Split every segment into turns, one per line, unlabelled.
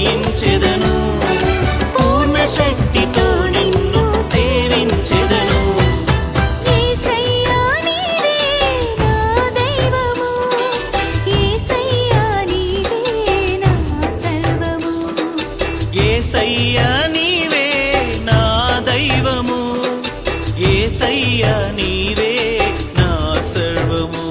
స్తుతించెదను, పూర్ణ శక్తితో నిన్ను సేవించెదను.
యేసయ్యా నీవే నా దైవము, యేసయ్యా నీవే నా సర్వము.
యేసయ్యా నీవే నా దైవము, యేసయ్యా నీవే నా సర్వము.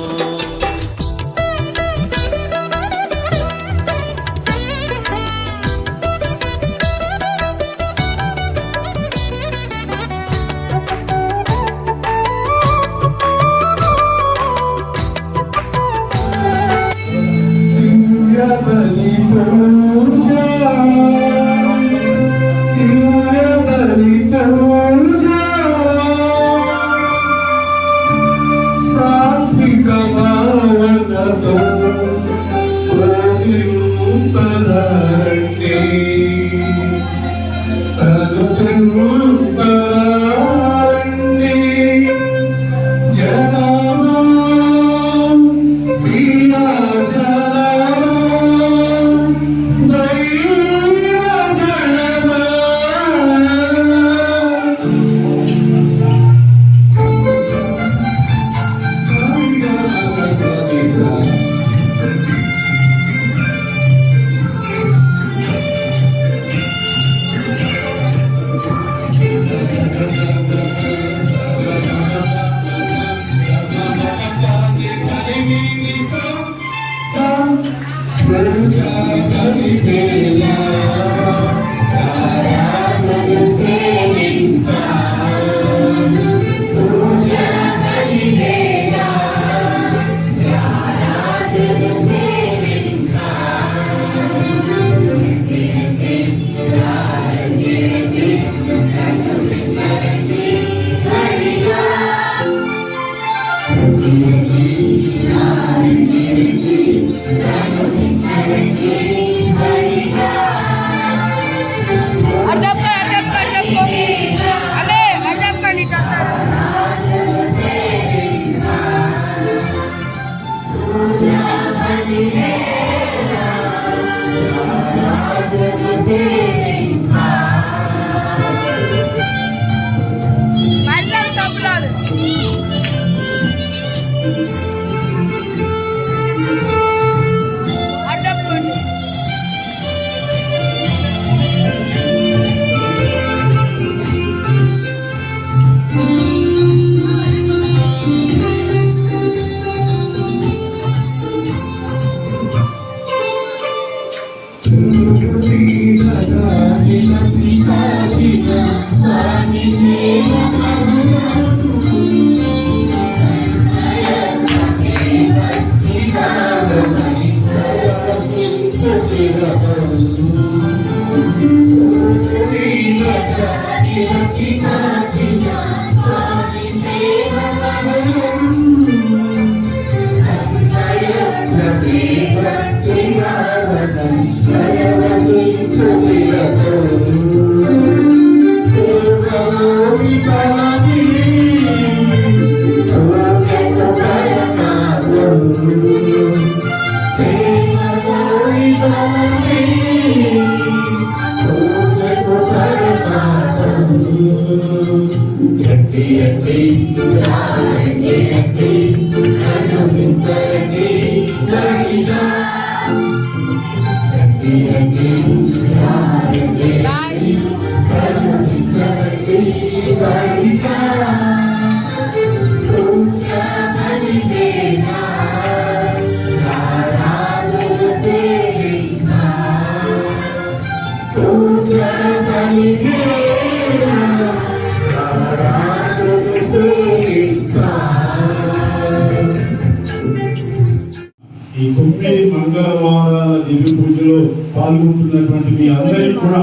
ఈ 9 మంగళవారాల దివ్య పూజలో పాల్గొంటున్నటువంటి మీ అందరికీ కూడా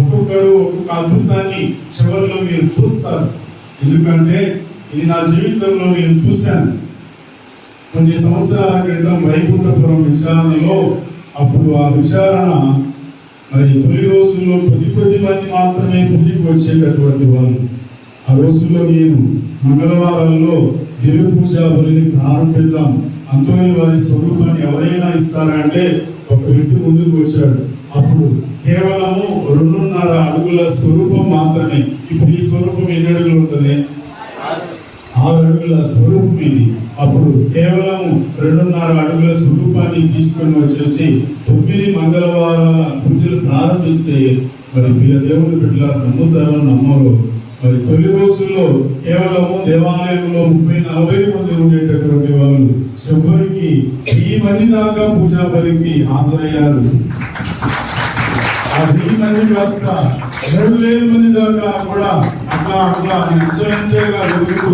ఒక్కొక్కరు ఒక్కొక్క అద్భుతాన్ని చివరిలో మీరు చూస్తారు. ఎందుకంటే ఇది నా జీవితంలో నేను చూశాను. కొన్ని సంవత్సరాల క్రితం వైకుంఠపురం విచారణలో అప్పుడు ఆ విచారణ మరి తొలి రోజుల్లో కొద్ది మంది మాత్రమే పూజకు వచ్చేటటువంటి వాళ్ళు. ఆ రోజుల్లో నేను మంగళవారాల్లో దివ్య పూజ బలిని ప్రారంభిద్దాం, అంతోని వారి స్వరూపాన్ని ఎవరైనా ఇస్తారా అంటే ఒక వ్యక్తి ముందుకు వచ్చాడు. అప్పుడు కేవలము 2.5 అడుగుల స్వరూపం మాత్రమే. ఇప్పుడు ఈ స్వరూపం ఎన్ని అడుగులు ఉంటుంది? 6 అడుగుల స్వరూపం ఇది. అప్పుడు కేవలం 2.5 అడుగుల స్వరూపాన్ని తీసుకొని వచ్చేసి 9 మంగళవారాల పూజలు ప్రారంభిస్తే మరి ప్రియ దేవుని బిడ్డల నమ్ముతారో నమ్మరు. మరి తొలి రోజుల్లో కేవలము దేవాలయంలో 30-40 మంది ఉండేటటువంటి వాళ్ళు చివరికి 1000 మంది దాకా పూజా బలికి హాజరయ్యారు. ఆ 1000 మంది కాస్త 3000 మంది దాకా కూడా అట్లా అంచెలంచెలుగా ఎదుగుతూ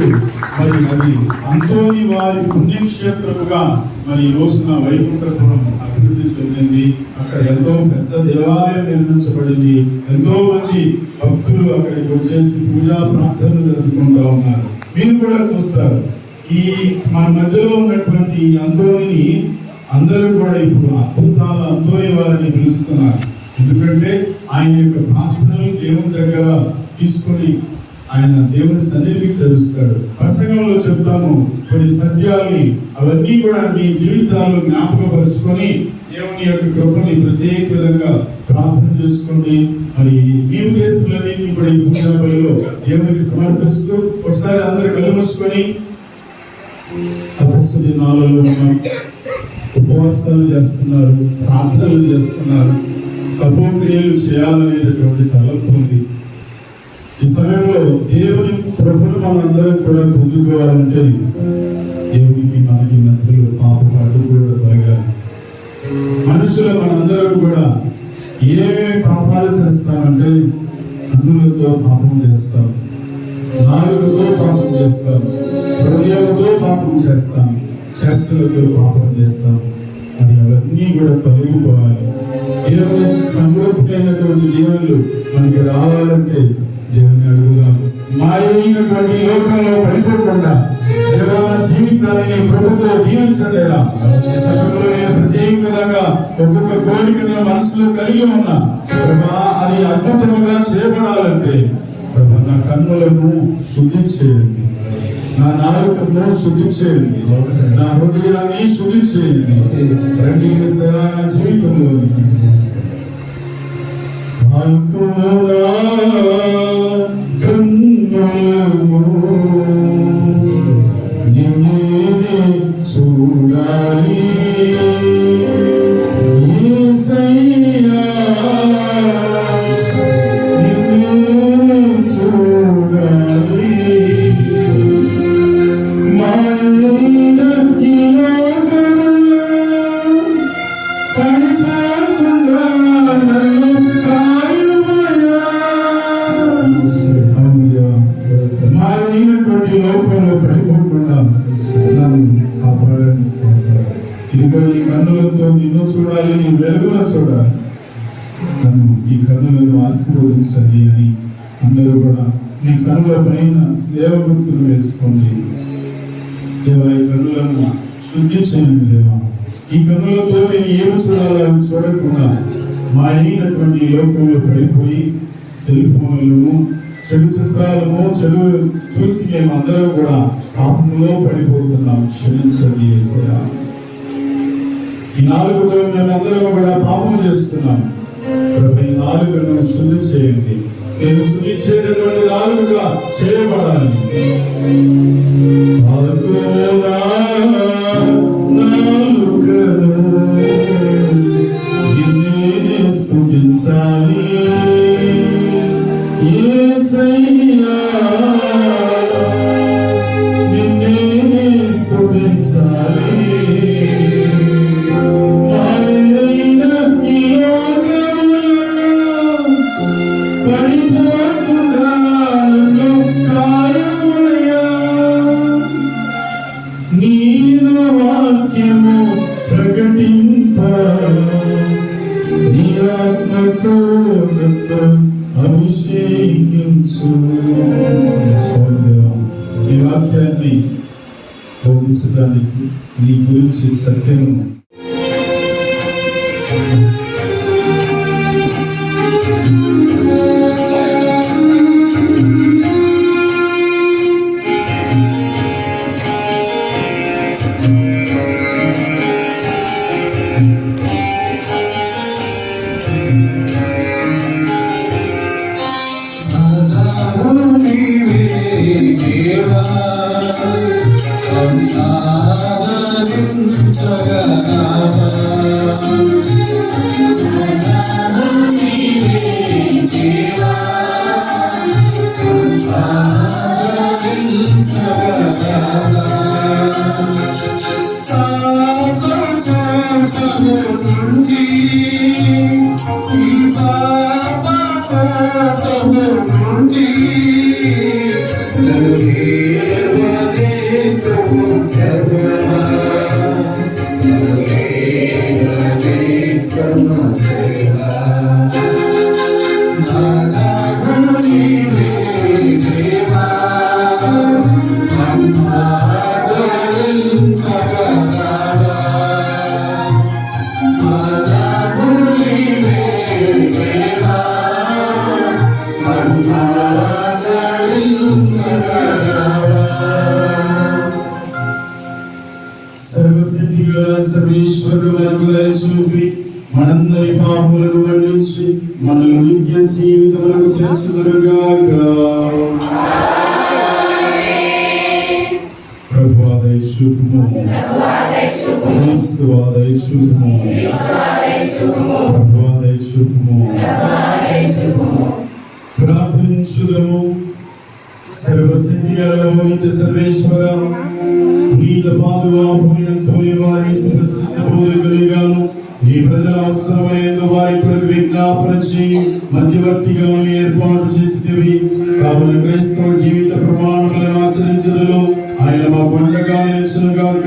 మరి అది అంతోని వారి పుణ్యక్షేత్రముగా మరి ఈ రోజున వైకుంఠపురం అభివృద్ధి చెందింది. అక్కడ ఎంతో పెద్ద దేవాలయం నిర్మించబడింది. ఎంతో మంది భక్తులు అక్కడికి వచ్చేసి పూజా ప్రార్థనలు జరుపుకుంటూ ఉన్నారు. మీరు కూడా చూస్తారు ఈ మన మధ్యలో ఉన్నటువంటి ఈ అంతోని అందరూ కూడా ఇప్పుడు అద్భుతాల అంతోని వారిని పిలుస్తున్నారు. ఎందుకంటే ఆయన యొక్క ప్రార్థనలు దేవుని దగ్గర తీసుకొని ఆయన దేవుని సన్నిధికి చేరుస్తాడు. ప్రసంగంలో చెప్తాము కొన్ని సత్యాల్ని, అవన్నీ కూడా మీ జీవితాల్లో జ్ఞాపకపరుచుకొని దేవుని యొక్క కృపని ప్రత్యేక విధంగా ప్రార్థన చేసుకోండి. మరి మీ ఉద్దేశాలన్నింటినీ కూడా ఈ పూజా బలిలో దేవునికి సమర్పిస్తూ ఒకసారి అందరూ కలుమూసుకొని తపస్సు దినాలలో ఉన్నాం, ఉపవాసాలు చేస్తున్నారు, ప్రార్థనలు చేస్తున్నారు, తపోక్రియలు చేయాలనేటటువంటి తలంపు ఉంది. ఈ సమయంలో దేవుని కృపను మనందరం కూడా పొందుకోవాలంటే దేవునికి మనకి మధ్యలో పాపపు అడ్డు కూడా తొలగాలి. మనుషులు మనందరం కూడా ఏమేమి పాపాలు చేస్తామంటే కన్నులతో పాపం చేస్తాం, నాలుకతో పాపం చేస్తాం, హృదయంతో పాపం చేస్తాం, చేష్టలతో పాపం చేస్తాం. మరి అవన్నీ కూడా తొలగిపోవాలి. దేవుని సమృద్ధి అయినటువంటి దేవుళ్ళు మనకి రావాలంటే దేవుని అడుగుదాం. మాయైనటువంటి లోకంలో పడిపోకుండా దేవాల జీవితాలని ప్రభుత్వ దీవించలేదా? ఈ సమయంలో నేను ప్రత్యేక విధంగా ఒక్కొక్క కోరిక నేను మనసులో కలిగి ఉన్నా. ప్రభా అది అద్భుతంగా చేయబడాలంటే ప్రభా నా కన్నులను శుద్ధి చేయండి, నా నాలుకను శుద్ధి చేయండి, నా హృదయాన్ని శుద్ధి చేయండి. రండి నా జీవితంలోనికి చూడాలి లోకంలో పడిపోకుండా నన్ను కాపాడండి. ఇదిగో ఈ కన్నులతో నిన్ను చూడాలి, నీ వెలుగులో చూడాలి, నన్ను ఈ కన్నులను ఆశీర్వదించండి అని అందరూ కూడా మీ కన్నుల పైన సేవ గుర్తులు వేసుకోండి. దేవా ఈ కన్నులను శుద్ధి చేయండి. దేవా ఈ కన్నులతో నేను ఏమి చూడాలని చూడకుండా మా అయినటువంటి లోకంలో పడిపోయి సెల్ ఫోన్లను చెడు చిత్రాలను చెడు చూసి మేము అందరం కూడా పాపంలో పడిపోతున్నాం. క్షమించండి యేసయ్యా. ఈ నాలుగుతో మేమందరం కూడా పాపం చేస్తున్నాం. ఈ నాలుగును శుద్ధి చేయండి. నేను శుద్ధి చేయటువంటి నాలుగుగా చేయబడాలి. స్తుతించాలి యేసయ్యా, నిన్నే స్తుతించాలి. మాయైన ఈ లోకములో పడిపోకుండా నన్ను కాయమయ్యా. నీదు వాక్యము ప్రకటింప నీ ఆత్మతో నన్ను అభిషేకించు. ఈ వాక్యాన్ని బోధించడానికి నీ గురించి సత్యము మనందరి పాపములను మన్నించి మనల్ని నిత్య జీవితములకు చేర్చుదురుగాక. ప్రభువా దయచూపుము, క్రీస్తువా దయచూపుము, ప్రభువా దయచూపుము. ప్రార్థించుదము. సర్వసిద్ధిగల సర్వేశ్వర, ఈ తపాలుగా పుణ్యంతో వారి సుప్రసిద్ధ బోధకునిగాను ఈ ప్రజల అవసరమైన వారి కొరకు విజ్ఞాపన చేయి మధ్యవర్తిగా ఏర్పాటు చేసేవి. కావున క్రైస్తవ జీవిత ప్రమాణాలను ఆచరించడంలో ఆయన మాకు అండగా నిలుచునుగాక.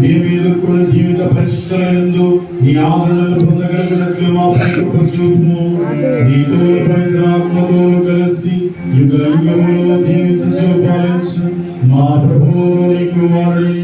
మేము ఎదుర్కొన్న జీవిత పరీక్షలందు నీ ఆదరణను పొందగలిగినట్లు మా పై కృప చూపుము. నీతో ఆత్మతో కలిసి యుగ యుగములో జీవించు పాలించు మా ప్రభువు నీ కుమారుడు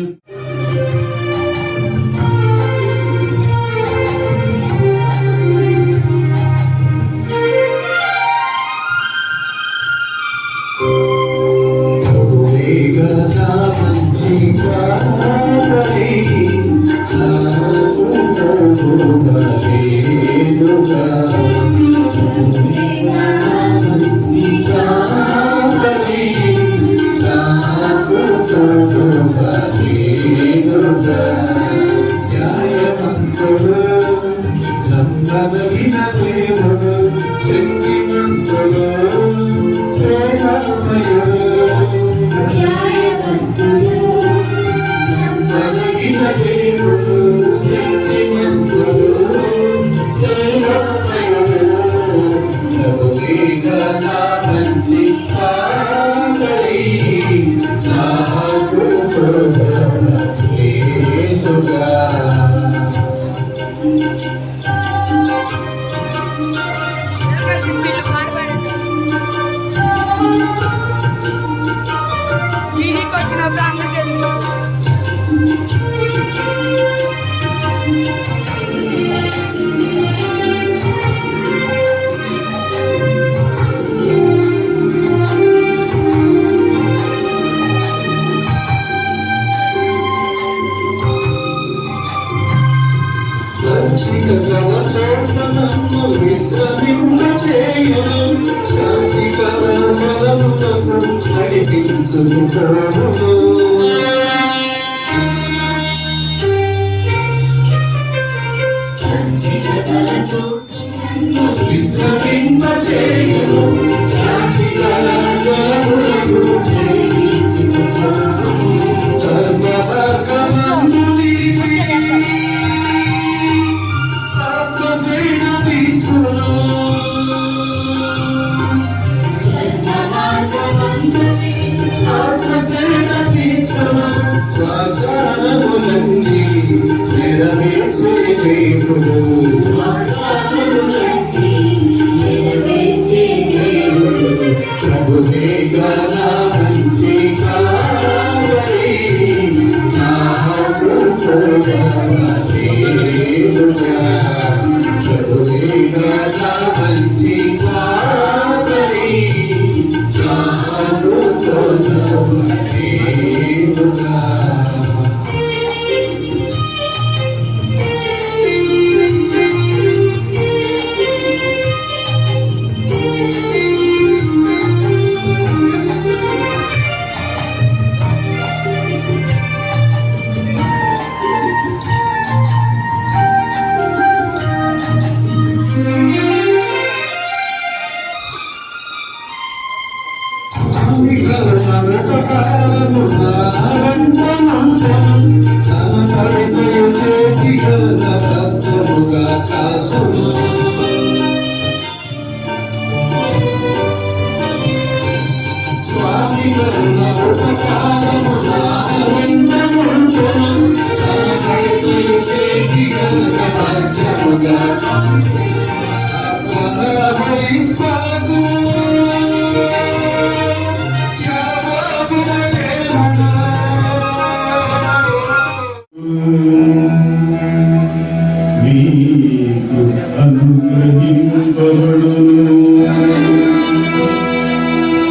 మీకు అనుగ్రహింపబడును,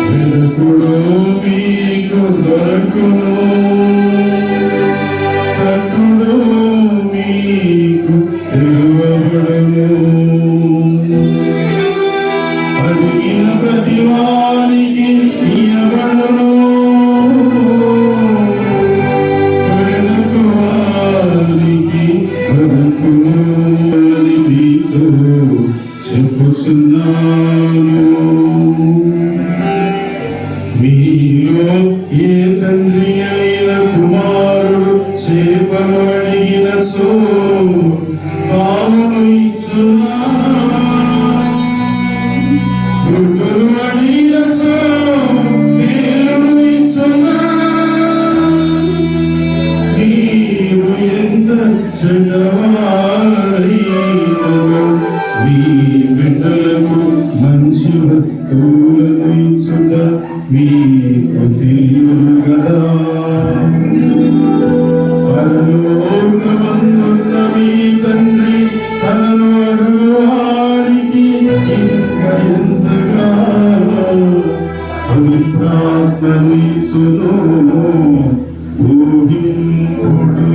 వెలుగుడు మీకు దొరకును, తగ్గుడు మీకు తెరువబడును. అడిగిన ప్రతి వానికి ఇయ్యబడును, వెనుకు వారికి దొరకును అని మీతో చెప్పుచున్నాను. మీలో ఏ తండ్రి అయిన కుమారుడు చేపను అడిగినచో పామును ఇచ్చునా, గుడ్డును అడిగినచో తేలును ఇచ్చునా? మీరు ఎంత చెడ్డవారైనను మీ బిడ్డలకు మంచి వస్తువులను ఇచ్చుట మీకు తెలియదు కదా. పరలోకమందున్న మీ తండ్రి తనను అడుగు వారికి ఇంకా ఎంతగా పవిత్రాత్మను ఇచ్చును ఊహింపుడు.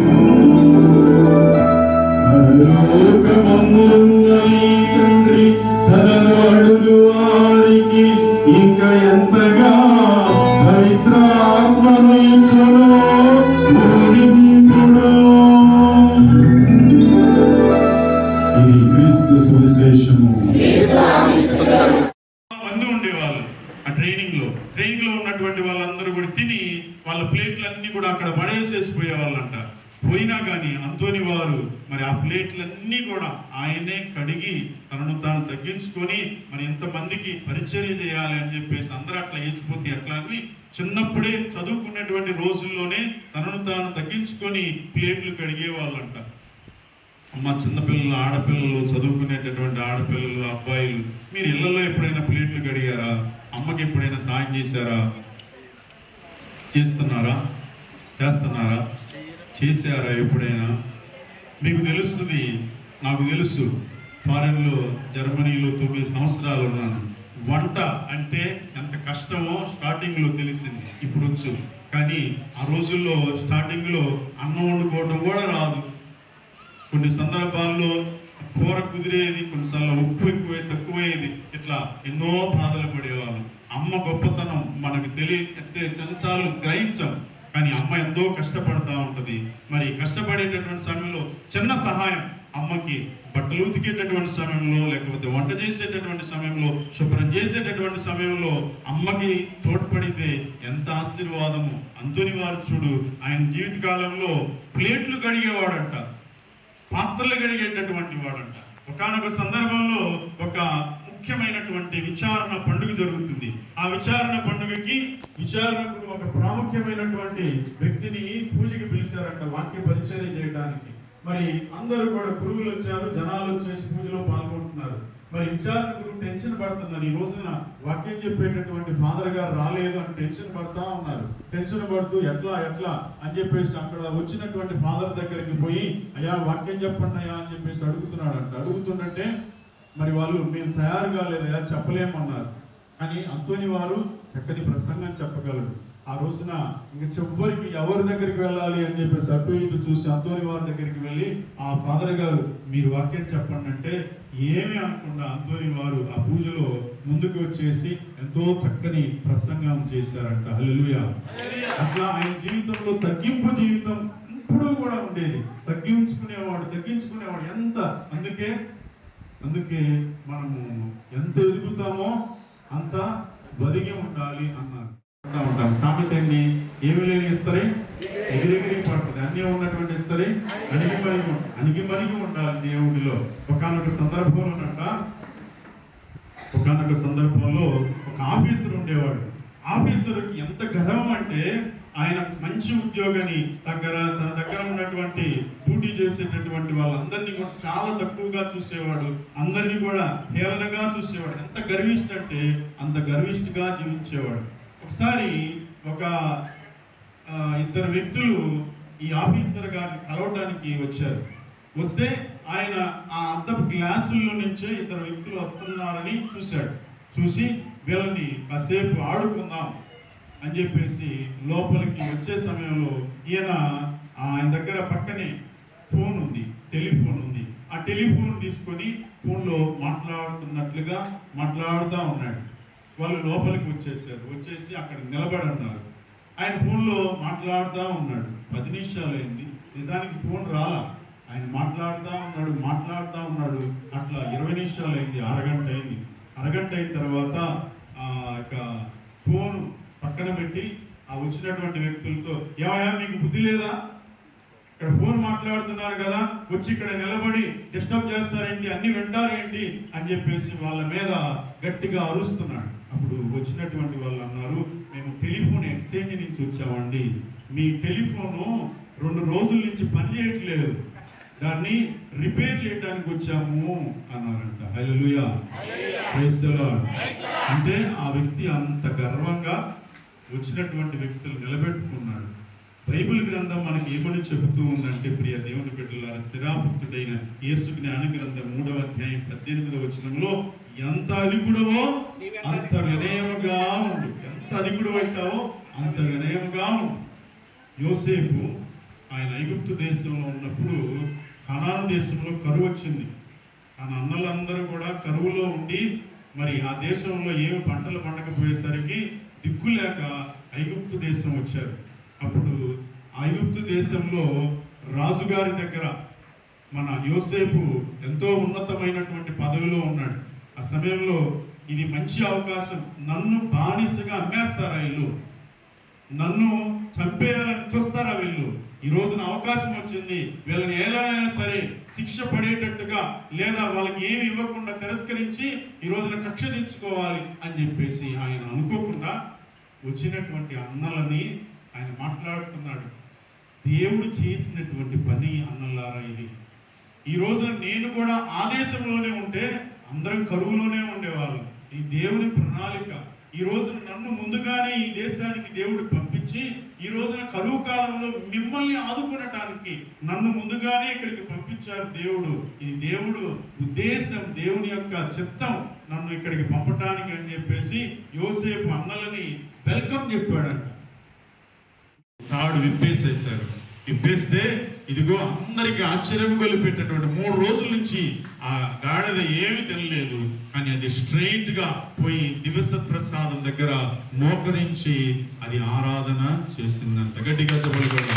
పరలోకమందున్న ఈ తండ్రి తనను అడుగు వారికి ఇంకా ఎంతగా పవిత్రాత్మను ఇచ్చును ఊహింపుడు. ఇది క్రీస్తు సువిశేషము.
మంది ఉండేవాళ్ళు ఆ ట్రైనింగ్ లో ఉన్నటువంటి వాళ్ళందరూ కూడా తిని వాళ్ళ ప్లేట్లన్నీ కూడా అక్కడ పడేసేసిపోయే వాళ్ళంట. పోయినా కానీ అంతోని వారు మరి ఆ ప్లేట్లన్నీ కూడా ఆయనే కడిగి తనను తాను తగ్గించుకొని మరి ఎంతమందికి పరిచర్య చేయాలి అని చెప్పేసి అందరూ అట్లా వేసిపోతే అట్లా అని చిన్నప్పుడే చదువుకునేటువంటి రోజుల్లోనే తనను తాను తగ్గించుకొని ప్లేట్లు కడిగే వాళ్ళంట. మా చిన్నపిల్లలు, ఆడపిల్లలు, చదువుకునేటటువంటి ఆడపిల్లలు, అబ్బాయిలు, మీరు ఇళ్లలో ఎప్పుడైనా ప్లేట్లు కడిగారా? అమ్మకి ఎప్పుడైనా సాయం చేశారా? చేస్తున్నారా? చేశారా ఎప్పుడైనా? మీకు తెలుస్తుంది, నాకు తెలుసు. ఫారెన్లో, జర్మనీలో 9 సంవత్సరాలు ఉన్నాను. వంట అంటే ఎంత కష్టమో స్టార్టింగ్లో తెలిసింది, ఇప్పుడు వచ్చు. కానీ ఆ రోజుల్లో స్టార్టింగ్లో అన్నం వండుకోవడం కూడా రాదు. కొన్ని సందర్భాల్లో కూర కుదిరేది, కొన్నిసార్లు ఉప్పు ఎక్కువ తక్కువయ్యేది. ఇట్లా ఎన్నో బాధలు పడేవాళ్ళు. అమ్మ గొప్పతనం మనకు కొన్నిసార్లు గ్రహించాం, కానీ అమ్మ ఎంతో కష్టపడతా ఉంటది. మరి కష్టపడేటటువంటి సమయంలో చిన్న సహాయం అమ్మకి, బట్టలు ఉతికేటటువంటి సమయంలో, లేకపోతే వంట చేసేటటువంటి సమయంలో, శుభ్రం చేసేటటువంటి సమయంలో అమ్మకి తోడ్పడితే ఎంత ఆశీర్వాదము. అంతోని వారు చూడు, ఆయన జీవితకాలంలో ప్లేట్లు కడిగేవాడంట, పాత్రలు కడిగేటటువంటి వాడంట. ఒకానొక సందర్భంలో ఒక ముఖ్యమైనటువంటి విచారణ పండుగ జరుగుతుంది. ఆ విచారణ పండుగకి విచారణకు ఒక ప్రాముఖ్యమైనటువంటి వ్యక్తిని పూజకి పిలిచారంట, వాక్య పరిచర్య చేయడానికి. మరి అందరూ కూడా గురువులు వచ్చారు, జనాలు వచ్చేసి పూజలో పాల్గొంటున్నారు. మరి విచారణ గురువు టెన్షన్ పడుతున్నారు. ఈ రోజున వాక్యం చెప్పేటటువంటి ఫాదర్ గారు రాలేదు అని టెన్షన్ పడుతూ ఉన్నారు. టెన్షన్ పడుతూ ఎట్లా అని చెప్పేసి అక్కడ వచ్చినటువంటి ఫాదర్ దగ్గరికి పోయి, అయ్యా వాక్యం చెప్పండి అయ్యా అని చెప్పేసి అడుగుతున్నాడంట. అడుగుతుంటే మరి వాళ్ళు, మేము తయారు కాలేదయ్యా, చెప్పలేమన్నారు. కానీ అంతోని వారు చక్కని ప్రసంగం చెప్పగలరు. ఆ రోజున ఇంక చివరికి ఎవరి దగ్గరికి వెళ్ళాలి అని చెప్పేసి అటు ఇటు చూసి అంతోని వారి దగ్గరికి వెళ్ళి, ఆ ఫాదర్ గారు మీరు వాక్యం చెప్పండి అంటే ఏమీ అనకుండా అంతోని వారు ఆ పూజలో ముందుకు వచ్చేసి ఎంతో చక్కని ప్రసంగం చేశారంట. హల్లెలూయా. అట్లా ఆయన జీవితంలో తగ్గింపు జీవితం ఇప్పుడు కూడా ఉండేది. తగ్గించుకునేవాడు ఎంత. అందుకే మనము ఎంత ఎదుగుతామో అంత బదిగి ఉండాలి అన్నారు. ఉంటాం సామెతని ఏమి లేని ఇస్తారే, ఎగిరెగిరి పడుతుంది. అన్నీ ఉన్నటువంటి ఇస్తరి అణిగి మరిగి ఉండాలి దేవుడిలో. ఒకనొక సందర్భంలో ఒక ఆఫీసర్ ఉండేవాడు. ఆఫీసర్కి ఎంత గర్వం అంటే ఆయన మంచి ఉద్యోగాన్ని తన దగ్గర ఉన్నటువంటి డ్యూటీ చేసేటటువంటి వాళ్ళందరినీ కూడా చాలా తక్కువగా చూసేవాడు, అందరినీ కూడా హేళనగా చూసేవాడు. ఎంత గర్విష్ఠ అంటే అంత గర్విష్ఠగా జీవించేవాడు. ఒకసారి ఒక ఇద్దరు వ్యక్తులు ఈ ఆఫీసర్ గారిని కలవడానికి వచ్చారు. వస్తే ఆయన ఆ అద్దపు గ్లాసుల్లో నుంచే ఇద్దరు వ్యక్తులు వస్తున్నారని చూశాడు. చూసి వీళ్ళని కాసేపు ఆడుకుందాం అని చెప్పేసి లోపలికి వచ్చే సమయంలో ఆయన దగ్గర పక్కనే ఫోన్ ఉంది, టెలిఫోన్ ఉంది. ఆ టెలిఫోన్ తీసుకొని ఫోన్లో మాట్లాడుతున్నట్లుగా మాట్లాడుతూ ఉన్నాడు. వాళ్ళు లోపలికి వచ్చేసి అక్కడ నిలబడి ఉన్నారు. ఆయన ఫోన్లో మాట్లాడుతూ ఉన్నాడు. 10 నిమిషాలు అయింది, నిజానికి ఫోన్ రాలా. ఆయన మాట్లాడుతూ ఉన్నాడు. అట్లా 20 నిమిషాలు అయింది, అరగంట అయిన తర్వాత ఇక ఫోన్ పక్కన పెట్టి ఆ వచ్చినటువంటి వ్యక్తులతో, ఏమయ్యా మీకు బుద్ధి లేదా? ఇక్కడ ఫోన్ మాట్లాడుతున్నారు కదా, వచ్చి ఇక్కడ నిలబడి డిస్టర్బ్ చేస్తారేంటి, అన్ని వింటారేంటి అని చెప్పేసి వాళ్ళ మీద గట్టిగా అరుస్తున్నాడు. అప్పుడు వచ్చినటువంటి వాళ్ళు అన్నారు, మేము టెలిఫోన్ ఎక్స్చేంజ్ నుంచి వచ్చామండి, మీ టెలిఫోను 2 రోజుల నుంచి పని చేయట్లేదు, దాన్ని రిపేర్ చేయడానికి వచ్చాము అన్నారంట. హల్లెలూయా, ప్రైజ్ ది లార్డ్. అంటే ఆ వ్యక్తి అంత గర్వంగా వచ్చినటువంటి వ్యక్తులు నిలబెట్టుకున్నాడు. బైబిల్ గ్రంథం మనకి ఏమని చెబుతూ ఉందంటే, ప్రియ దేవుని బిడ్డలారా, శిరాపుత్రుడైన యేసు జ్ఞాన గ్రంథం 3వ అధ్యాయం 18వ వచనంలో, ఎంత అధికుడవో అంత వినయముగా ఉండు, ఎంత అధికుడవైతావో అంత వినయముగా ఉండు. యోసేపు ఆయన ఐగుప్తు దేశంలో ఉన్నప్పుడు కనాను దేశంలో కరువు వచ్చింది. తన అన్నలందరూ కూడా కరువులో ఉండి మరి ఆ దేశంలో ఏమి పంటలు పండకపోయేసరికి దిక్కులేక ఐగుప్తు దేశం వచ్చారు. అప్పుడు ఐగుప్తు దేశంలో రాజుగారి దగ్గర మన యోసేపు ఎంతో ఉన్నతమైనటువంటి పదవిలో ఉన్నాడు. ఆ సమయంలో ఇది మంచి అవకాశం, నన్ను బానిసగా అమ్మేస్తారా వీళ్ళు, నన్ను చంపేయాలని చూస్తారా వీళ్ళు, ఈ రోజున అవకాశం వచ్చింది, వీళ్ళని ఎలాగైనా సరే శిక్ష పడేటట్టుగా లేదా వాళ్ళకి ఏమి ఇవ్వకుండా తిరస్కరించి ఈ రోజున కక్ష తీర్చుకోవాలి అని చెప్పేసి ఆయన అనుకోకుండా వచ్చినటువంటి అన్నలని ఆయన మాట్లాడుతున్నాడు. దేవుడు చేసినటువంటి పని అన్నలారా ఇది. ఈ రోజున నేను కూడా ఆ దేశంలోనే ఉంటే అందరం కరువులోనే ఉండేవాళ్ళం. ఈ దేవుని ప్రణాళిక. ఈ రోజున నన్ను ముందుగానే ఈ దేశానికి దేవుడు పంపించి ఈ రోజున కరువు కాలంలో మిమ్మల్ని ఆదుకునటానికి నన్ను ముందుగానే ఇక్కడికి పంపించారు దేవుడు. ఈ దేవుడు ఉద్దేశం, దేవుని యొక్క చిత్తం నన్ను ఇక్కడికి పంపటానికి అని చెప్పేసి యోసేపు అన్నలని వెల్కమ్ చెప్పాడంట. తాడు విప్పేసేశారు. విప్పేస్తే ఇదిగో అందరికి ఆశ్చర్యం కలిపేటటువంటి 3 రోజుల నుంచి ఆ గాడిద ఏమి తినలేదు, కానీ అది స్ట్రైట్ గా పోయి దివ్యసత్ప్రసాదం దగ్గర మోకరించి అది ఆరాధన చేసిందంట. గట్టిగా చెప్పగలరు.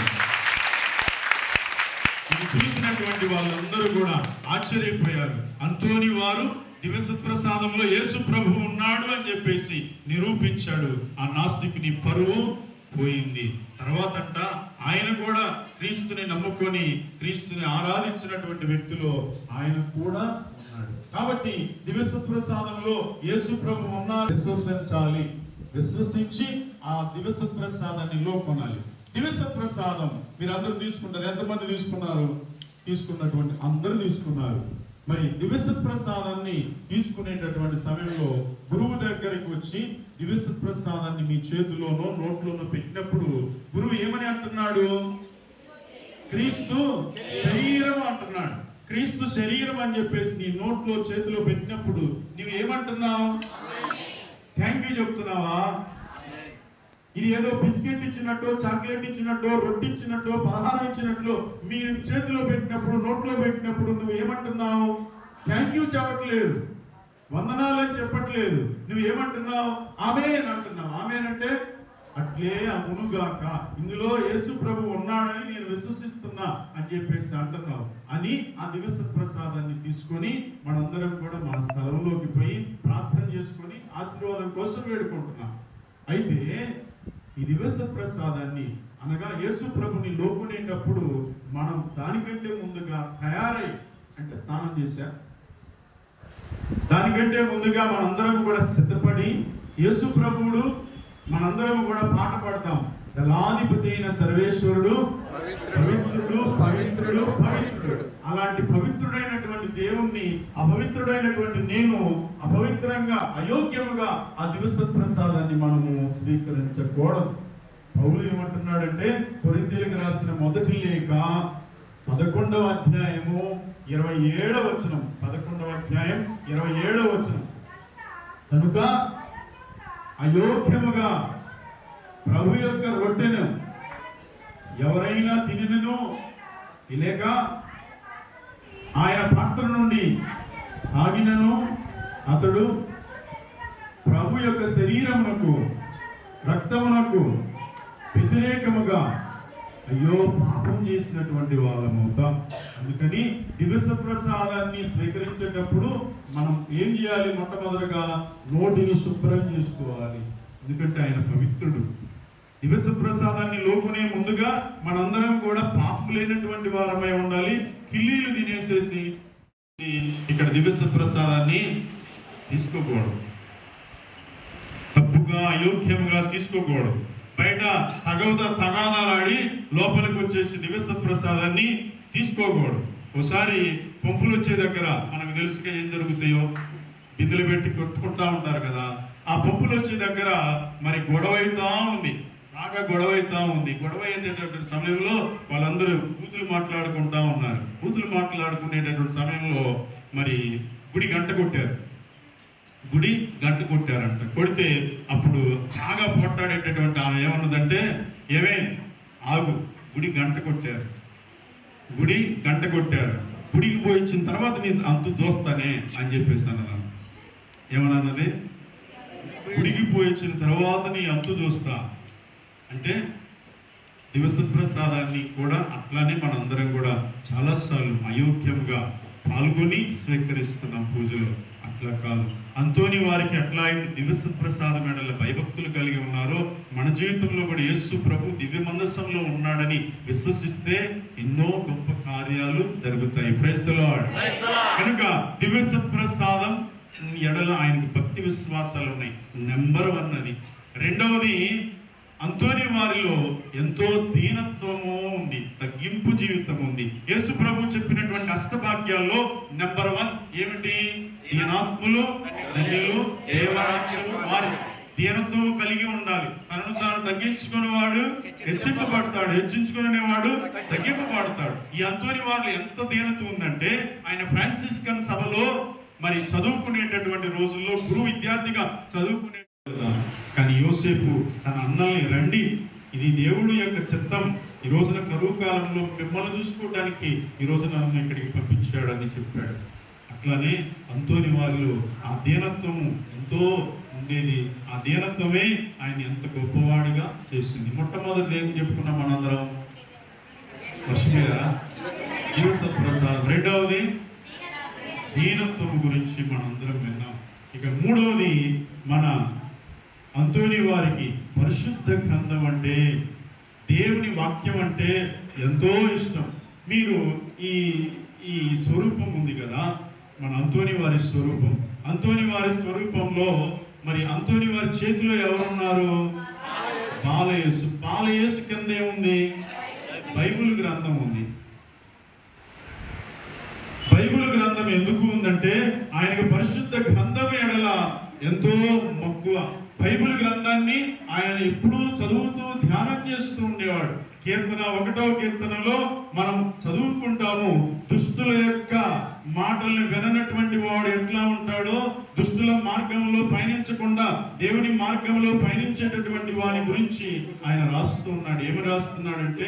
ఇది చూసినటువంటి వాళ్ళందరూ కూడా ఆశ్చర్యపోయారు. అంతోని వారు దివ్యసత్ప్రసాదంలో యేసు ప్రభు ఉన్నాడు అని చెప్పేసి నిరూపించాడు. ఆ నాస్తికుని పరువు పోయింది. తర్వాత ఆయన కూడా క్రీస్తుని నమ్ముకొని క్రీస్తుని ఆరాధించినటువంటి వ్యక్తిలో ఆయన కూడా ఉన్నాడు. కాబట్టి దివ్యసత్ప్రసాదంలో యేసు ప్రభు ఉన్నారు, విశ్వసించాలి. విశ్వసించి ఆ దివ్యసత్ప్రసాదాన్ని కొనాలి. దివ్యసత్ప్రసాదం మీరు అందరూ తీసుకుంటారు. ఎంతమంది తీసుకున్నారు? తీసుకున్నటువంటి అందరూ తీసుకున్నారు. మరి దివ్యసత్ప్రసాదాన్ని తీసుకునేటటువంటి సమయంలో గురువు దగ్గరికి వచ్చి దివ్యసత్ప్రసాదాన్ని మీ చేతిలోనో నోట్లోనో పెట్టినప్పుడు గురువు ఏమని అంటున్నాడు? క్రీస్తు శరీరం అంటున్నాడు. క్రీస్తు శరీరం అని చెప్పేసి నీ నోట్లో చేతిలో పెట్టినప్పుడు నువ్వు ఏమంటున్నావు? థ్యాంక్ యూ చెప్తున్నావా? ఇది ఏదో బిస్కెట్ ఇచ్చినట్టు, చాక్లెట్ ఇచ్చినట్టు, రొట్టి ఇచ్చినట్టు, పలహారం ఇచ్చినట్లు మీ చేతిలో పెట్టినప్పుడు, నోట్లో పెట్టినప్పుడు నువ్వు ఏమంటున్నావు? థ్యాంక్ యూ చెప్పట్లేదు, వందనాలని చెప్పట్లేదు. నువ్వు ఏమంటున్నావు? ఆమేన్ అంటున్నావు. ఆమేన్ అంటే అట్లే అగునుగాక, ఇందులో యేసు ప్రభు ఉన్నాడని నేను విశ్వసిస్తున్నా అని చెప్పేసి అంటున్నావు అని ఆ దివ్యసత్ప్రసాదాన్ని తీసుకొని మనందరం కూడా మన స్థలంలోకి పోయి ప్రార్థన చేసుకొని ఆశీర్వాదం కోసం వేడుకుంటున్నాం. అయితే ఈ దివస ప్రసాదాన్ని అనగా యేసు ప్రభుని లోకునేటప్పుడు మనం దానికంటే ముందుగా తయారై, అంటే స్నానం చేశా, దానికంటే ముందుగా మనందరం కూడా సిద్ధపడి యేసు ప్రభువుడు మనందరం కూడా పాట పాడతాం. దళాధిపతి అయిన సర్వేశ్వరుడు పవిత్రుడు పవిత్రుడు పవిత్రుడు. అలాంటి పవిత్రుడైనటువంటి దేవుణ్ణి అపవిత్రుడైనటువంటి నేను అపవిత్రంగా అయోగ్యముగా ఆ దివస ప్రసాదాన్ని మనము స్వీకరించకూడదు. పౌలు ఏమంటున్నాడంటే కొరింథీయులకు రాసిన మొదటి లేఖ 11వ అధ్యాయము 27వ వచనం, 11వ అధ్యాయం 27వ వచనం, కనుక అయోగ్యముగా ప్రభు యొక్క రొట్టెను ఎవరైనా తినను తినక ఆయన పాత్ర నుండి తాగినను అతడు ప్రభు యొక్క శరీరమునకు రక్తమునకు వ్యతిరేకముగా అయ్యో పాపం చేసినటువంటి వాళ్ళమవుతాం. అందుకని దివస ప్రసాదాన్ని స్వీకరించేటప్పుడు మనం ఏం చేయాలి? మొట్టమొదటిగా నోటిని శుభ్రం చేసుకోవాలి, ఎందుకంటే ఆయన పవిత్రుడు. దివస ప్రసాదాన్ని లోకునే ముందుగా మనందరం కూడా పాపం లేనటువంటి వారమై ఉండాలి. కిల్లీలు తినేసేసి ఇక్కడ దివస ప్రసాదాన్ని తీసుకోకూడదు, తప్పుగా అయోగ్యంగా తీసుకోకూడదు. బయట తగాదాలాడి లోపలికి వచ్చేసి దివస ప్రసాదాన్ని తీసుకోకూడదు. ఒకసారి పంపులు వచ్చే దగ్గర మనకు తెలుసుగా ఏం జరుగుతాయో, బిందెలు పెట్టి కొట్టుకుంటా ఉంటారు కదా. ఆ పంపులు వచ్చే దగ్గర మరి గొడవ అవుతా ఉంది, బాగా గొడవ అవుతా ఉంది. గొడవ అయ్యేటటువంటి సమయంలో వాళ్ళందరూ బూతులు మాట్లాడుకుంటా ఉన్నారు. బూతులు మాట్లాడుకునేటటువంటి సమయంలో మరి గుడి గంట కొట్టారంట. కొడితే అప్పుడు బాగా పోట్లాడేటటువంటి ఆమె ఏమన్నదంటే, ఏమే ఆగు, గుడి గంట కొట్టారు, గుడికి పోయించిన తర్వాత నేను అంతు దోస్తానే అని చెప్పేసి అన్నాను. ఏమన్నది? గుడికి పోయించిన తర్వాత నీ అంతు చూస్తా అంటే. దివస ప్రసాదాన్ని కూడా అట్లానే మనందరం కూడా చాలాసార్లు అయోగ్యంగా పాల్గొని స్వీకరిస్తున్నాం పూజలో. అట్లా కాదు. అంతోని వారికి ఎట్లా దివస ప్రసాదం ఎడల భయభక్తులు కలిగి ఉన్నారో మన జీవితంలో కూడా యేసు ప్రభు దివ్య మందసంలో ఉన్నాడని విశ్వసిస్తే ఎన్నో గొప్ప కార్యాలు జరుగుతాయి. Praise the Lord. కనుక దివస ప్రసాదం ఎడల ఆయనకు భక్తి విశ్వాసాలు ఉన్నాయి. నెంబర్ 1 అది. రెండవది, అంతోని వారిలో ఎంతో దీనత్వము ఉంది, తగ్గింపు జీవితం ఉంది. యేసు ప్రభు చెప్పినటువంటి అష్టభాగ్యాల్లో నెంబర్ 1 ఏమిటి? దీనాత్ములు ధన్యులు దేవరాజ్యము వారి. దీనత్వం కలిగి ఉండాలి. తనను తాను తగ్గించుకునేవాడు హెచ్చింపబడతాడు, హెచ్చించుకునేవాడు తగ్గింపబడతాడు. ఈ అంతోని వారిలో ఎంత దీనత్వం ఉందంటే, ఆయన ఫ్రాన్సిస్కన్ సభలో మరి చదువుకునేటటువంటి రోజుల్లో గురువు విద్యార్థిగా చదువుకునే, కానీ యోసేపు తన అన్నల్ని రండి, ఇది దేవుడు యొక్క చిత్తం, ఈ రోజున కరువు కాలంలో మిమ్మల్ని చూసుకోవడానికి ఈ రోజున నన్ను ఇక్కడికి పంపించాడని చెప్పాడు. అట్లానే అంతోని వారిలో ఆ దీనత్వము ఎంతో ఉండేది. ఆ దీనత్వమే ఆయన ఎంత గొప్పవాడిగా చేసింది. మొట్టమొదటి ఏం చెప్పుకున్నాం మనందరం? వర్షమేదా? దివస ప్రసాదం. రెండవది దీనత్వం గురించి మనందరం విన్నాం. ఇక మూడవది, మన అంతోని వారికి పరిశుద్ధ గ్రంథం అంటే, దేవుని వాక్యం అంటే ఎంతో ఇష్టం. మీరు ఈ స్వరూపం ఉంది కదా, మన అంతోని వారి స్వరూపం. అంతోని వారి స్వరూపంలో మరి అంతోని వారి చేతిలో ఎవరున్నారు? బాలయేసు. బాలయేసు కింద ఏముంది? బైబిల్ గ్రంథం ఉంది. బైబిల్ గ్రంథం ఎందుకు ఉందంటే, ఆయనకు పరిశుద్ధ గ్రంథం ఎడల ఎంతో మక్కువ. బైబిల్ గ్రంథాన్ని ఆయన ఎప్పుడూ చదువుతూ ధ్యానం చేస్తూ ఉండేవాడు. కీర్తన 1వ కీర్తనలో మనం చదువుకుంటాము, దుష్టుల యొక్క మాటల్ని విననటువంటి వాడు ఎట్లా ఉంటాడో, దుష్టుల మార్గంలో పయనించకుండా దేవుని మార్గంలో పయనించేటటువంటి వాని గురించి ఆయన రాస్తూ ఉన్నాడు. ఏమి రాస్తున్నాడంటే,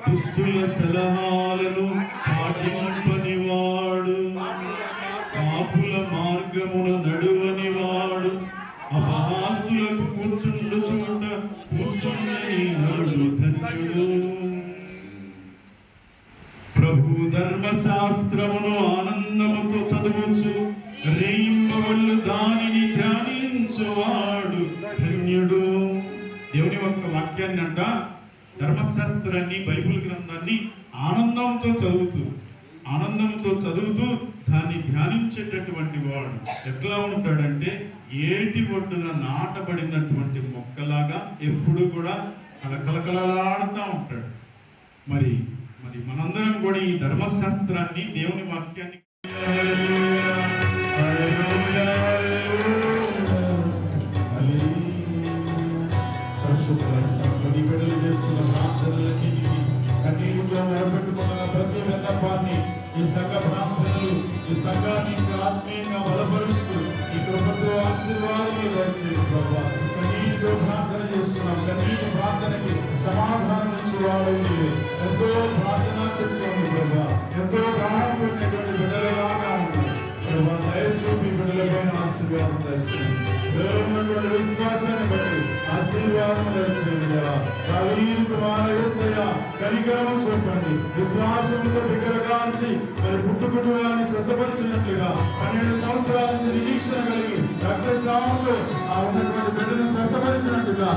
దుష్టుల సలహాలను పాటింపని వాడు, పాపుల మార్గమును నడువని వాడు, అపహాసులకు కూర్చుండు చోట కూర్చుండని నరుడు ధన్యుడు. ప్రభు ధర్మశాస్త్రమును ఆనందముతో చదువుచు రేయింబవళ్ళు దానిని ధ్యానించువాడు ధన్యుడు. దేవుని యొక్క వాక్యం ధర్మశాస్త్రాన్ని, బైబిల్ గ్రంథాన్ని ఆనందంతో చదువుతూ దాన్ని ధ్యానించేటటువంటి వాడు ఎట్లా ఉంటాడంటే ఏటి ఒడ్డున నాటబడినటువంటి మొక్కలాగా ఎప్పుడు కూడా కలకలలాడుతూ ఉంటాడు. మరి మనందరం కూడా ఈ ధర్మశాస్త్రాన్ని, దేవుని వాక్యాన్ని
విడుదల చేస్తున్న ప్రార్థనలకి కన్నీరులో మొదలుపెట్టుకున్న ప్రతి విన్నపాన్ని ఈ సంఘ ప్రార్థనలు ఈ సంఘాన్ని ఆత్మీయంగా బలపరుస్తూ ఈ కృపతో ఆశీర్వాదాలు వచ్చే ప్రభావ కన్నీరుతో ప్రార్థన చేస్తున్నాం. కన్నీటి ప్రార్థనకి సమాధానం ఇచ్చేవాడు ఎంతో ప్రార్థనా శక్తి ఉంది ప్రభావ, ఎంతో ప్రాణం ఉండేటువంటి బిడ్డలలాగా ఉంది ప్రభావ. దయచూపి బిడ్డలపైన ఆశీర్వాదం దయచేయండి. దేవుని విశ్వాసాన్ని బట్టి ఆశీర్వాదం దయచేయండి. కనికరము చూపండి. విశ్వాసంతో బిగ్గరగాంచి మరి పుట్టుకుటుంబాన్ని స్వస్థపరిచినట్లుగా 12 సంవత్సరాల నుంచి నిరీక్షణ కలిగి రక్తస్రావంలో ఉన్నటువంటి బిడ్డను స్వస్థపరిచినట్లుగా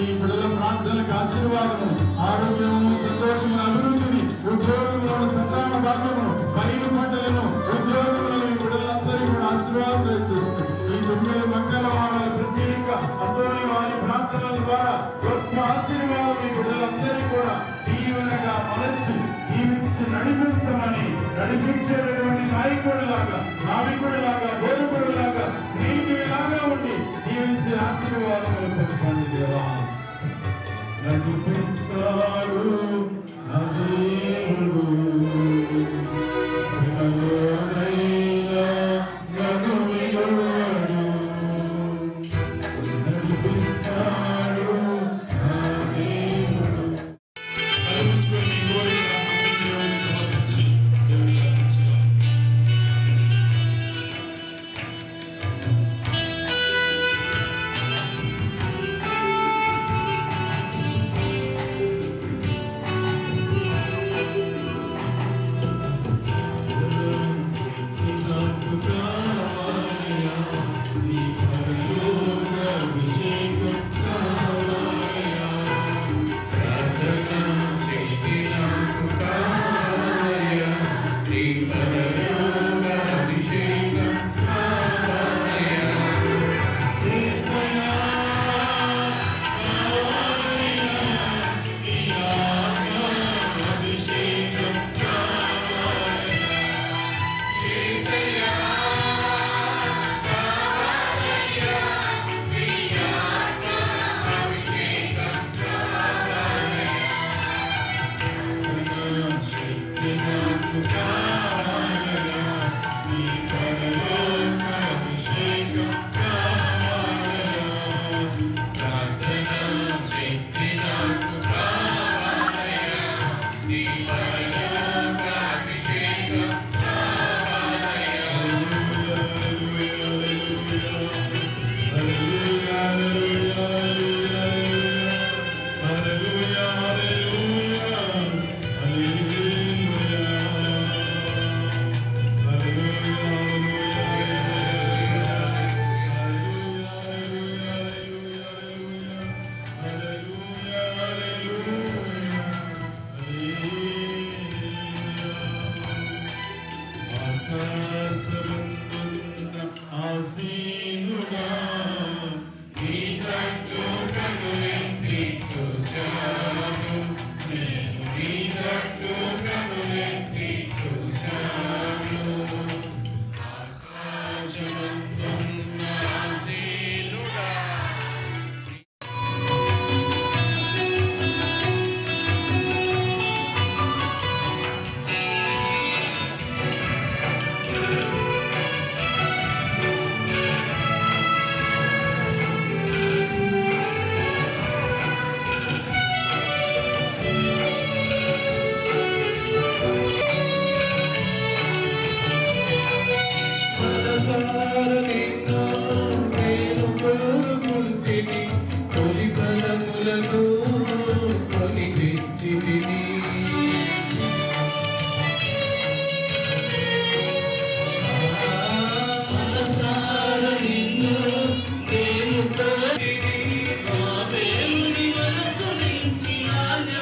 ఈ బిడ్డల ప్రాంతాలకు ఆశీర్వాదము, ఆరోగ్యము, సంతోషము, అభివృద్ధిని, ఉద్యోగములను, సంతాన భాగ్యమును, పైరు పంటలను, ఉద్యోగములను ఈ బిడ్డలందరికీ కూడా ఆశీర్వాదం దయచేస్తుంది. ఈ 9 మంగళవారాల ప్రత్యేక అంతోని వారి ప్రార్థనల ద్వారా గొప్ప ఆశీర్వాదం ఈ బిడ్డలందరికీ కూడా దీవెనగా మలచి దీవించి నడిపించేటటువంటి నాయకుడిలాగా, నావికుడిలాగా, బోధకుడిలాగా, స్నేహితుడిలాగా ఉండి దీవించే ఆశీర్వాదములు పొందండి దేవా. నడిపిస్తాడు నా దేవుడు శ్రమలోనైనా నన్ను విడువడు. నడిపిస్తాడు నా దేవుడు. కలుపుకొని కోరిక దేవునికి సమర్పించి దేవునికి అర్పించుదాం. ఆసీనుడా నీ తట్టు కనులెత్తి చూశాను, నేను నీ తట్టు కనులెత్తి చూశాను. ఆకాశమందున్న ఆసీనుడా తొలి పదములను కొని తెచ్చితిని. మనసార నిన్ను నేను కోరితిని, నా దేవుని మనసు నుంచి ఆజ్ఞ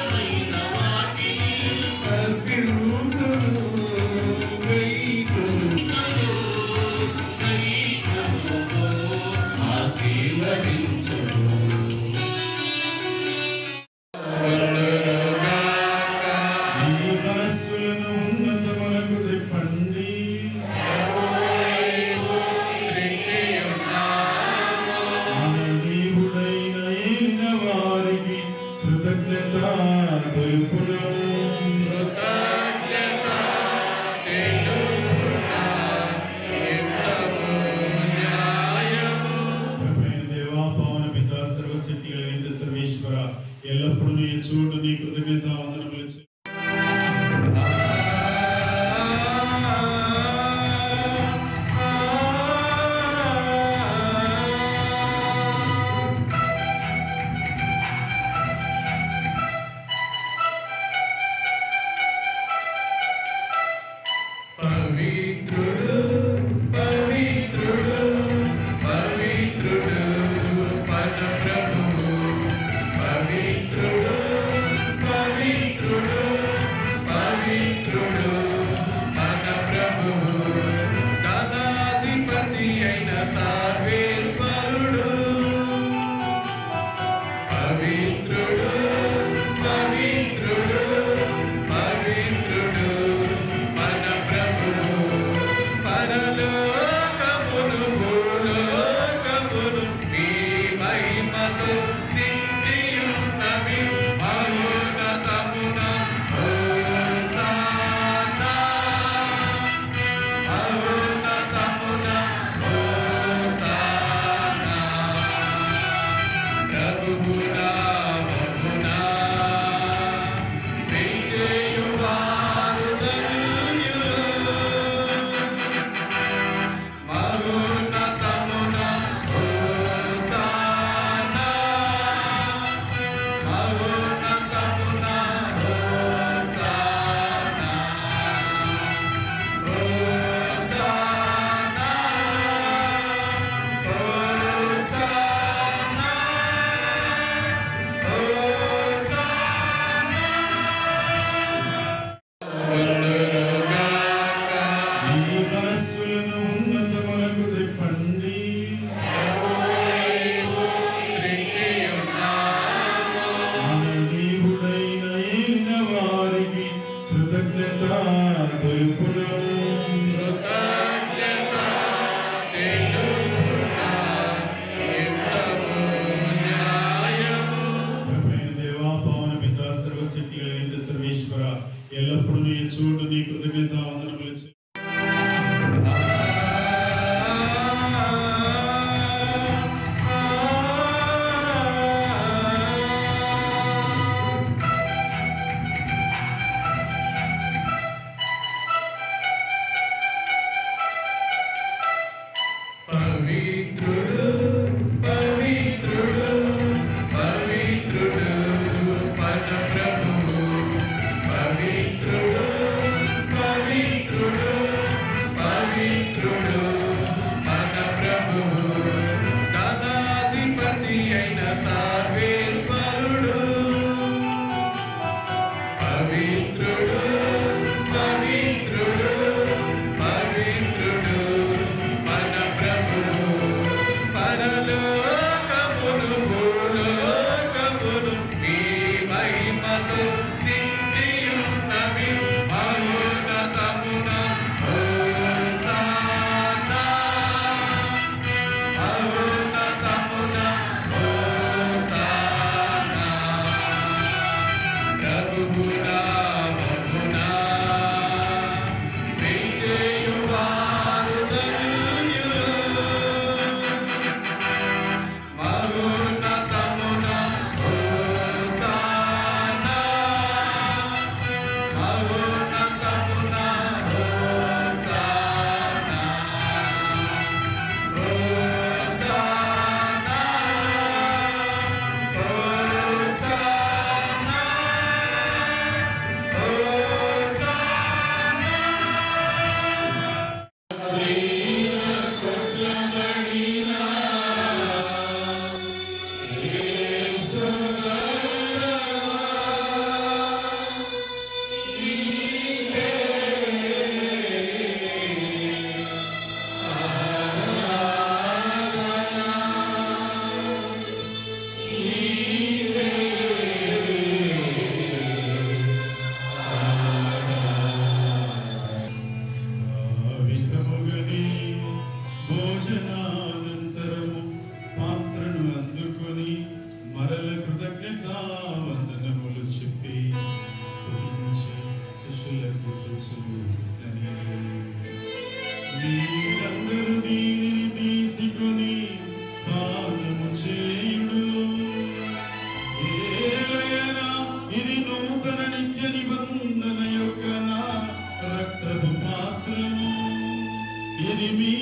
ఇది మీ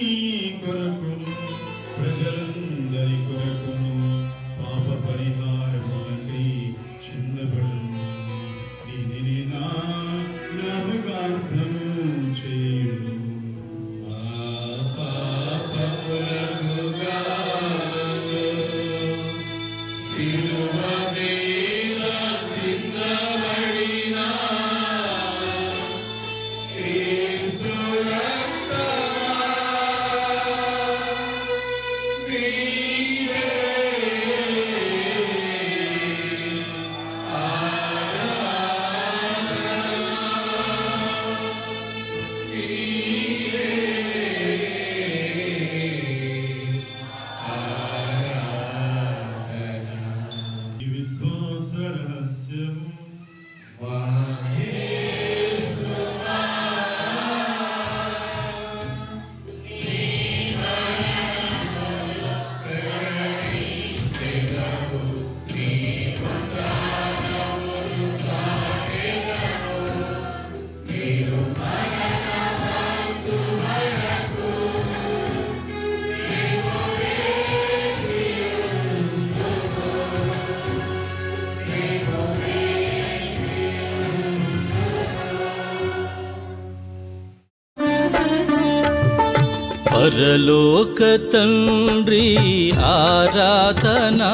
కొరకును ప్రజలందరి కొరకును పాప పరిహారములకై చిందబడును దీనిని నా జ్ఞాపకార్థము చేయును విశ్వాస రహస్యము
పరలోక తండ్రి ఆరాధనా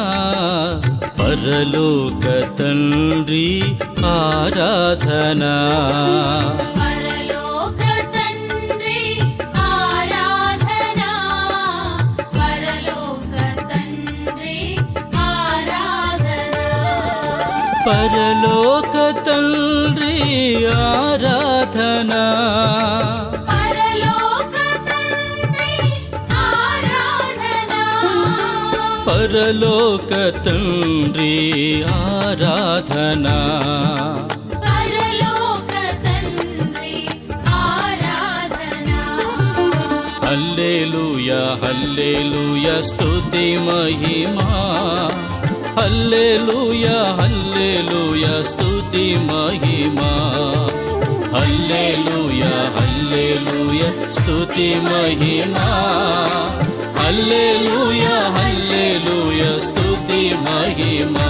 పరలోక తండ్రి ఆరాధనా
పరలోక తండ్రి ఆరాధనా పరలోక తండ్రి ఆరాధనా
పరలోక తండ్రి ఆరాధనా పరలోక తండ్రి ఆరాధనా
పరలోక తండ్రి ఆరాధనా
హల్లెలూయా హల్లెలూయా స్తుతి మహిమా హల్లెలూయా హల్లెలూయా స్తుతి మహిమా హల్లెలూయా హల్లెలూయా స్తుతి మహిమా హల్లెలూయా హల్లెలూయా స్తుతి మహిమా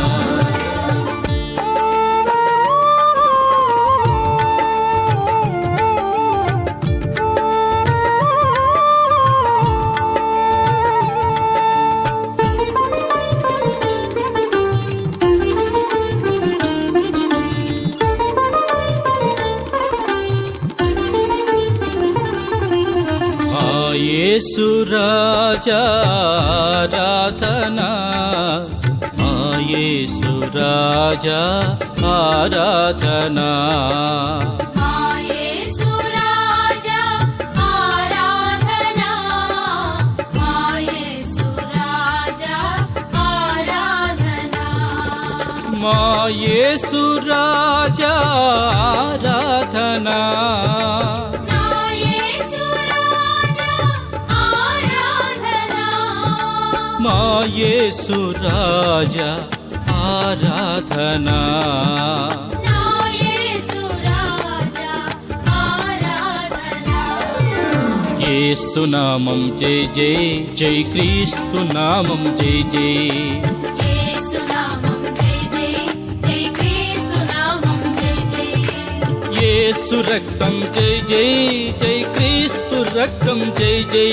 యేసు రాజా ఆరాధనా యేసు రాజా ఆరాధనా
యేసు రాజా ఆరాధనా యేసు రాజా ఆరాధనా
యేసు రాజా ఆరాధనా యేసు రాజా ఆరాధనా
యేసు రాజా ఆరాధనా
యేసు నామం జై జై జై క్రీస్తు నామం జై జై
యేసు నామం జై జై జై క్రీస్తు నామం జై జై
యేసు రక్తం జై జై జై క్రీస్తు రక్తం జై జై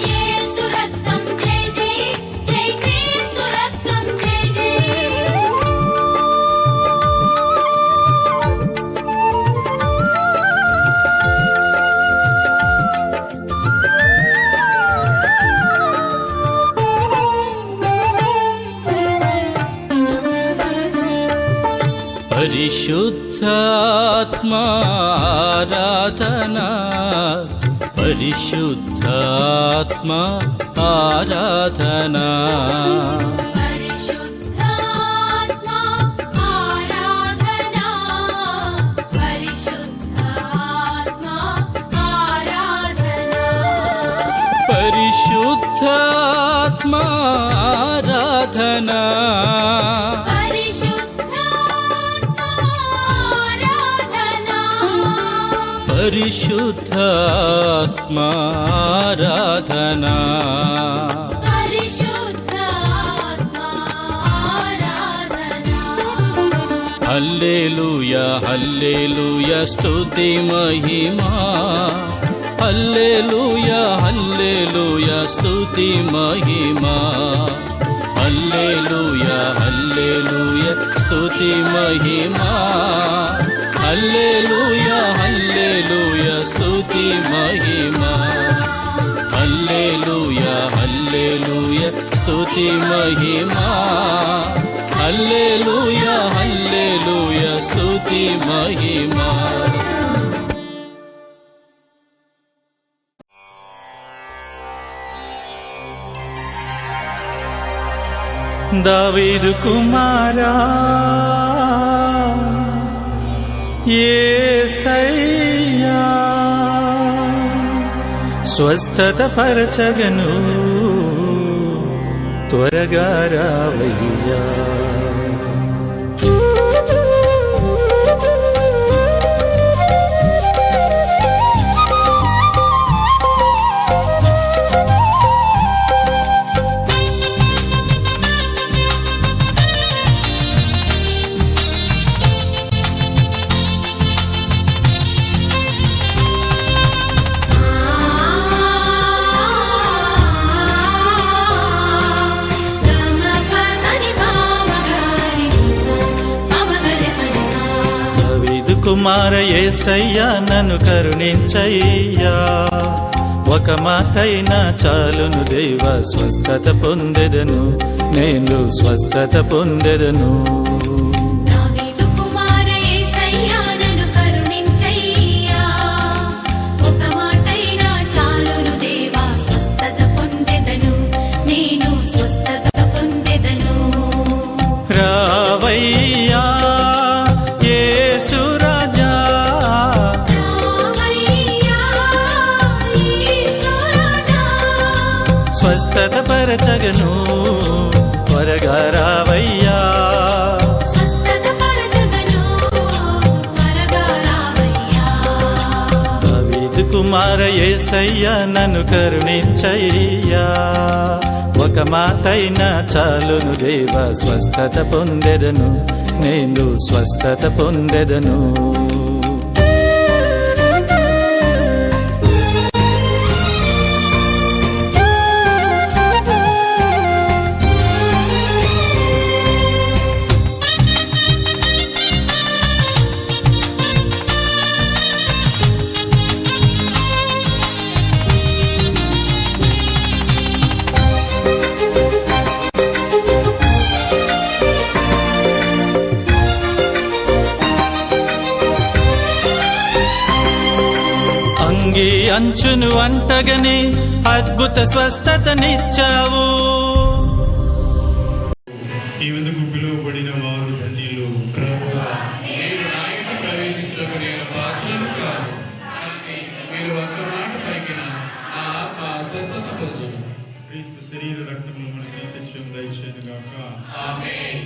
యేసు రక్తం జై జై జై క్రీస్తు రక్తం జై జై
పరిశుద్ధాత్మా ఆరాధనా పరిశుద్ధాత్మా ఆరాధనా
పరిశుద్ధాత్మా ఆరాధనా పరిశుద్ధాత్మా ఆరాధనా
పరిశుద్ధాత్మా ఆరాధనా
పరిశుద్ధాత్మా ఆరాధనా
పరిశుద్ధాత్మారాధనా హల్లెలూయా హల్లెలూయా స్తుతి మహిమా హల్లెలూయా హల్లెలూయా స్తుతి మహిమా హల్లెలూయా హల్లెలూయా స్తుతి మహిమా హల్లెలూయా హల్లెలూయా స్తుతి మహిమా హల్లెలూయా హల్లెలూయా స్తుతి మహిమా హల్లెలూయా హల్లెలూయా స్తుతి మహిమా.
దావీదు కుమారా యేసయ్యా స్వస్థత పరచగను త్వరగా రావయ్యా. కుమార యేసయ్యా నన్ను కరుణించయ్యా, ఒక మాటైనా చాలును దేవా, స్వస్థత పొందెదను నేను స్వస్థత పొందెదను. రావయ్యా స్వస్థత పరచగను త్వరగా రావయ్యా. దావీదు కుమార యేసయ్యా నన్ను కరుణించయ్యా, ఒక మాటైనా చాలును దేవా, స్వస్థత పొందెదను నేను స్వస్థత పొందెదను. అంగి అంచును అంటగని అద్భుత స్వస్థతనిచ్చావు.
ఈ విధంగా పిలువబడిన వారు ధన్యులు.
ప్రభువా, మీరు నా ఇంట ప్రవేశించుటకు నేను పాత్రను కాను. మీరు ఒక్క మాట పలికిన నా ఆత్మ స్వస్థత పొందును.
క్రీస్తు శరీర రక్తములు మనకి నిత్యం దయచేయను గాక.
ఆమేన్.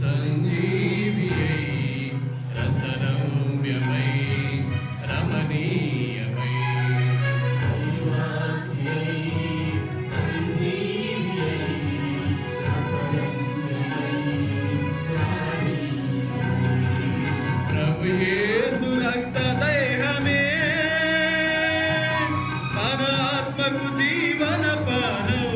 సంజీవియై రసరమ్యమై రమణీయమై ప్రభు యేసు రక్త దేహమే మన ఆత్మకు జీవన పానం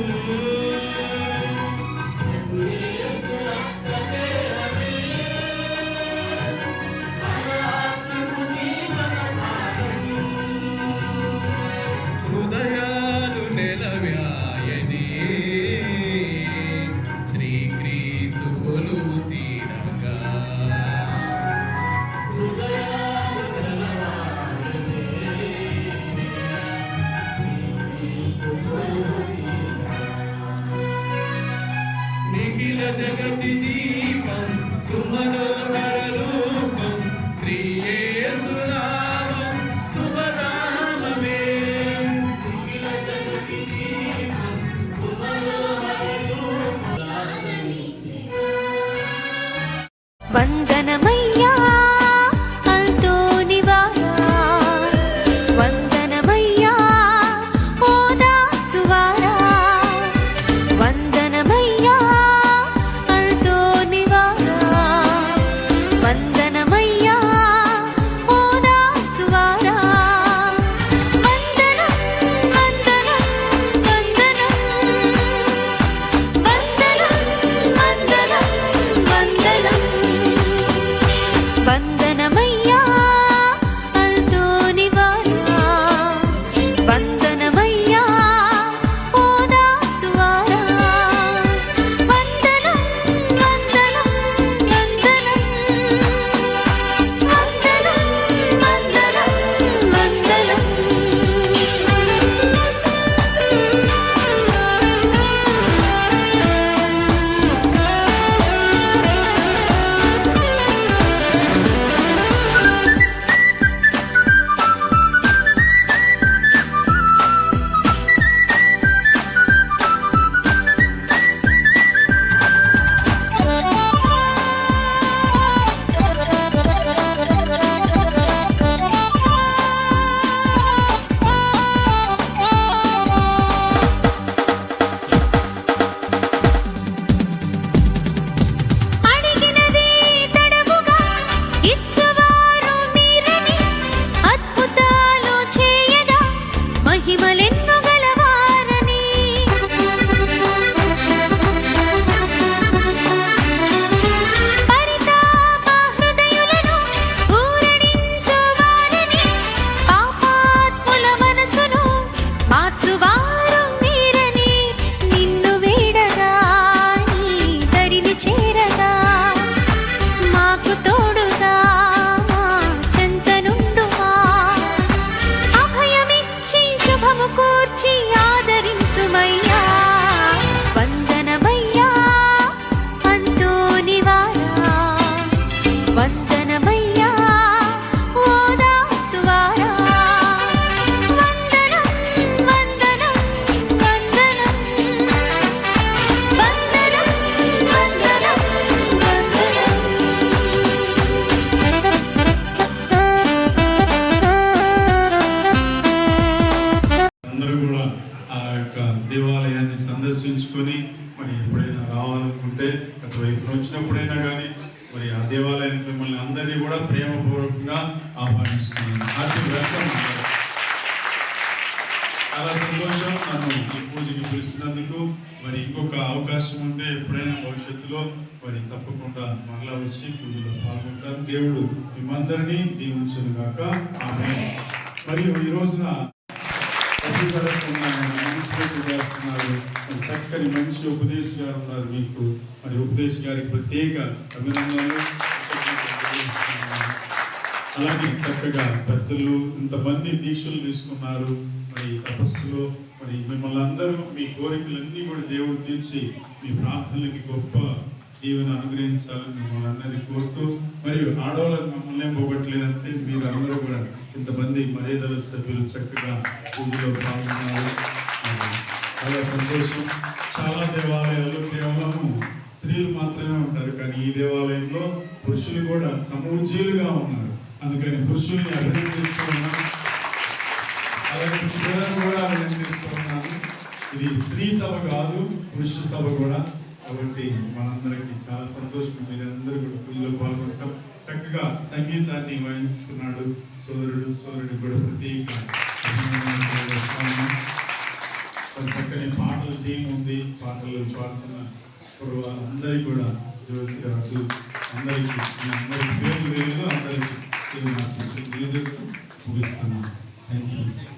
హృదయాలు నెలవ్యాయని శ్రీక్రీస్తు కొలువు తీరగా నిఖిల జగతి దీపం సుమనోహర రూపం శ్రీయేసు నామం శుభనామమే
వందనమయ్యా అంతోనివారా వందనమయ్యా ఓదార్చువారా వందనమయ్యా అంతోనివారా వందనమయ్యా ఓదార్చువారా వందనం వందనం వందనం వందనం వందనం వందనమయ్యా అంతోనివారా వందనమయ్యా ఓదార్చువారా వందనం వందనం వందనం వందనం అడిగినది తడవుగా ఇచ్చువారు మీరని అద్భుతాలు చేయగా మహిమలెన్నో గలవారని పరితాప హృదయులను ఊరడించువారని పాపాత్ముల మనసును మార్చువారు మీరని నిన్ను వేడగా నీ దరిని చేరగా మాకు తోడుగా మా చెంతనుండుమా అభయమిచ్చి శుభము కూర్చి ఆదరించుమయ్యా వందనమయ్యా అంతోనివారా వందనమయ్యా ఓదార్చువారా వందనం వందనం వందనం వందనం వందనం
అందరూ కూడా ఆ యొక్క దేవాలయాన్ని సందర్శించుకొని మరి ఎప్పుడైనా రావాలనుకుంటే అటువైపు వచ్చినప్పుడైనా కానీ మరి ఆ దేవాలయానికి మిమ్మల్ని అందరినీ కూడా ప్రేమపూర్వకంగా ఆహ్వానిస్తున్నాను. Hearty welcome. చాలా సంతోషం నన్ను ఈ పూజకి పిలుస్తున్నందుకు. మరి ఇంకొక అవకాశం ఉంటే ఎప్పుడైనా భవిష్యత్తులో మరి తప్పకుండా మరలా వచ్చి పూజలో పాల్గొంటాను. దేవుడు మిమ్మందరినీ దీవించును గాక. ఆమేన్. మరియు ఈ రోజున చేస్తున్నారు. చక్కని మంచి ఉపదేశ గారు ఉన్నారు మీకు. మరి ఉపదేశ గారికి ప్రత్యేక అభినందనలు. అలాగే చక్కగా పెద్దలు ఇంతమంది దీక్షలు తీసుకున్నారు. మరి తపస్సులో మరి మిమ్మల్ని అందరూ మీ కోరికలన్నీ కూడా దేవుడు తీర్చి మీ ప్రార్థనలకి గొప్ప దీవెన అనుగ్రహించాలని మిమ్మల్ని అందరినీ కోరుతూ, మరియు ఆడవాళ్ళని మమ్మల్ని పోగొట్టలేదంటే మీరు అందరూ కూడా ఇంతమంది మర్యాదల సభ్యులు చక్కగా పూజలో పాల్గొన్నారు. చాలా సంతోషం. చాలా దేవాలయాల్లో కేవలము స్త్రీ స్త్రీలు మాత్రమే ఉంటారు, కానీ ఈ దేవాలయంలో పురుషులు కూడా సమూజీలుగా ఉన్నారు. అందుకని పురుషుల్ని అభినందిస్తూ ఉన్నాను, అలాగే స్త్రీలను కూడా అభినందిస్తూ ఉన్నాను. ఇది స్త్రీ సభ కాదు, పురుష సభ కూడా. కాబట్టి మనందరికీ చాలా సంతోషం, మీరందరూ కూడా పూజలో పాల్గొనడం. చక్కగా సంగీతాన్ని వాయిస్తున్నాడు సోదరుడు కూడా ప్రత్యేక అభినందనలు తెలియజేస్తాను. చక్కని పాటల టీం ఉంది, పాటలు పాడుతున్న అందరికీ కూడా జ్యోతి రాజు అందరికీ మీ అందరి పేర్లు తెలియదు, అందరికీ ఆశీస్సులు తెలియజేస్తూ ముగిస్తున్నాను. Thank you.